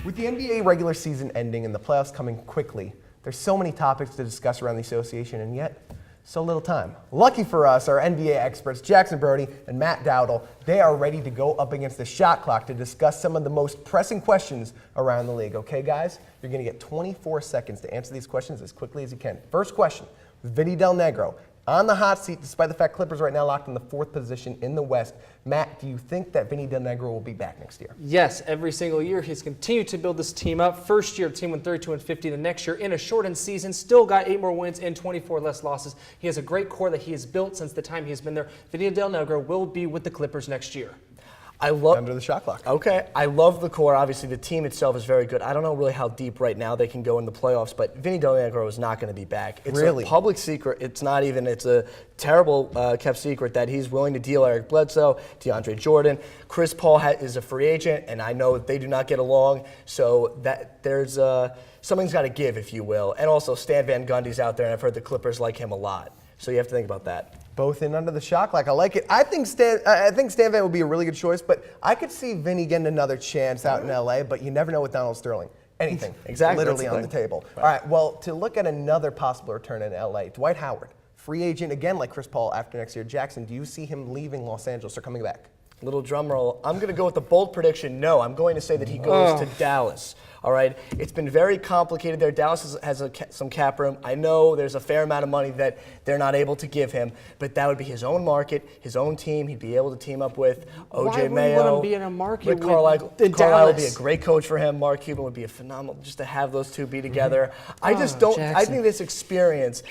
With the NBA regular season ending and the playoffs coming quickly, there's so many topics to discuss around the association, and yet so little time. Lucky for us, our NBA experts, Jackson Brody and Matt Dowdle, they are ready to go up against the shot clock to discuss some of the most pressing questions around the league. Okay, guys? You're going to get 24 seconds to answer these questions as quickly as you can. First question, Vinny Del Negro. On the hot seat, despite the fact Clippers right now locked in the 4th position in the West. Matt, do you think that Vinny Del Negro will be back next year? Yes, every single year he's continued to build this team up. First year, the team went 32-50. The next year, in a shortened season, still got 8 more wins and 24 less losses. He has a great core that he has built since the time he's been there. Vinny Del Negro will be with the Clippers next year. Under the shot clock. Okay, I love the core. Obviously, the team itself is very good. I don't know really how deep right now they can go in the playoffs, but Vinny Del Negro is not going to be back. It's a public secret. It's not even. It's a terrible kept secret that he's willing to deal Eric Bledsoe, DeAndre Jordan. Chris Paul is a free agent, and I know that they do not get along. So that there's something's got to give, if you will. And also, Stan Van Gundy's out there, and I've heard the Clippers like him a lot. So you have to think about that. Both in under the shot clock. I like it. I think Stan Van would be a really good choice, but I could see Vinny getting another chance out in LA, but you never know with Donald Sterling. Anything. Exactly. Literally on the table. Right. All right, well, to look at another possible return in LA, Dwight Howard, free agent again like Chris Paul after next year. Jackson, do you see him leaving Los Angeles or coming back? Little drum roll. I'm going to go with the bold prediction. No, I'm going to say that he goes to Dallas. All right. It's been very complicated there. Dallas has some cap room. I know there's a fair amount of money that they're not able to give him, but that would be his own market, his own team. He'd be able to team up with OJ Mayo. Why would he be in a market Rick Carlisle would be a great coach for him. Mark Cuban would be a phenomenal, just to have those two be together. I just don't. Jackson. I think this experience.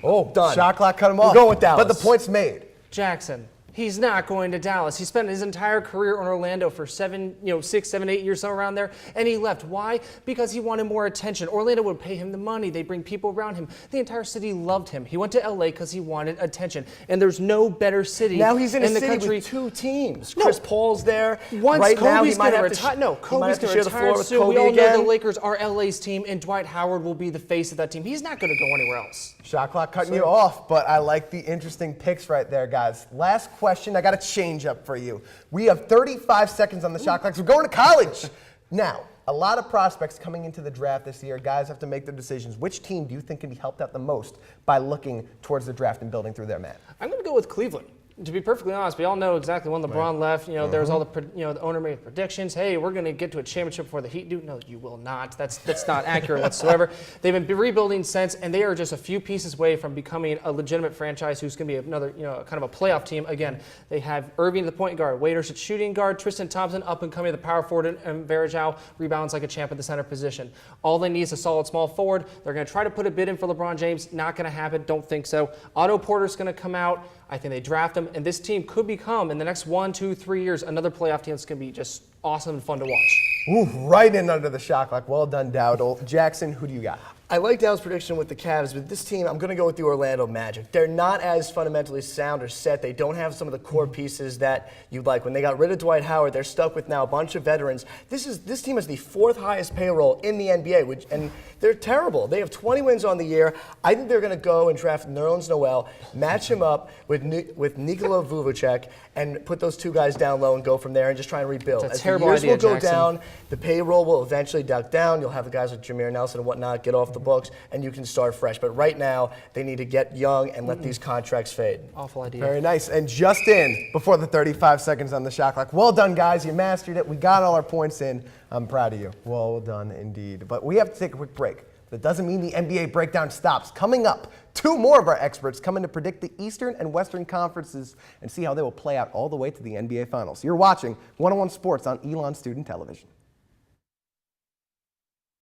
Done. Shot clock cut him off. We're going with Dallas. But the point's made. Jackson. He's not going to Dallas. He spent his entire career in Orlando for 6, 7, 8 years, somewhere around there, and he left. Why? Because he wanted more attention. Orlando would pay him the money. They bring people around him. The entire city loved him. He went to LA because he wanted attention, and there's no better city now he's in the city country with 2 teams. Chris Paul's there. Once right Kobe's now, going to retire. No, Kobe's going to retire soon. We all know the Lakers are LA's team, and Dwight Howard will be the face of that team. He's not going to go anywhere else. Shot clock cutting you off, but I like the interesting picks right there, guys. Last question, I got a change up for you. We have 35 seconds on the shot clock, so we're going to college. Now, a lot of prospects coming into the draft this year. Guys have to make their decisions. Which team do you think can be helped out the most by looking towards the draft and building through their mat? I'm going to go with Cleveland. To be perfectly honest, we all know exactly when LeBron left. There was all the the owner made predictions. Hey, we're going to get to a championship before the Heat do. No, you will not. That's not accurate whatsoever. They've been rebuilding since, and they are just a few pieces away from becoming a legitimate franchise who's going to be another kind of a playoff team. Again, they have Irving at the point guard, Waiters at shooting guard, Tristan Thompson up and coming at the power forward, and Varejao rebounds like a champ at the center position. All they need is a solid small forward. They're going to try to put a bid in for LeBron James. Not going to happen. Don't think so. Otto Porter's going to come out. I think they draft him, and this team could become, in the next 1, 2, 3 years, another playoff team that's going to be just awesome and fun to watch. Ooh, right in under the shot clock. Well done, Dowdle. Jackson, who do you got? I like Dowd's prediction with the Cavs, but this team, I'm going to go with the Orlando Magic. They're not as fundamentally sound or set. They don't have some of the core pieces that you'd like. When they got rid of Dwight Howard, they're stuck with now a bunch of veterans. This team is the 4th highest payroll in the NBA, and they're terrible. They have 20 wins on the year. I think they're going to go and draft Nerlens Noel, match him up with Nikola Vucevic, and put those 2 guys down low and go from there and just try and rebuild. That's a terrible idea, as the years will go Jackson. down, the payroll will eventually duck down. You'll have the guys like Jameer Nelson and whatnot get off the books, and you can start fresh. But right now, they need to get young and let these contracts fade. Awful idea. Very nice. And just in, before the 35 seconds on the shot clock. Well done, guys. You mastered it. We got all our points in. I'm proud of you. Well done, indeed. But we have to take a quick break. That doesn't mean the NBA breakdown stops. Coming up, 2 more of our experts coming to predict the Eastern and Western conferences and see how they will play out all the way to the NBA Finals. You're watching 101 Sports on Elon Student Television.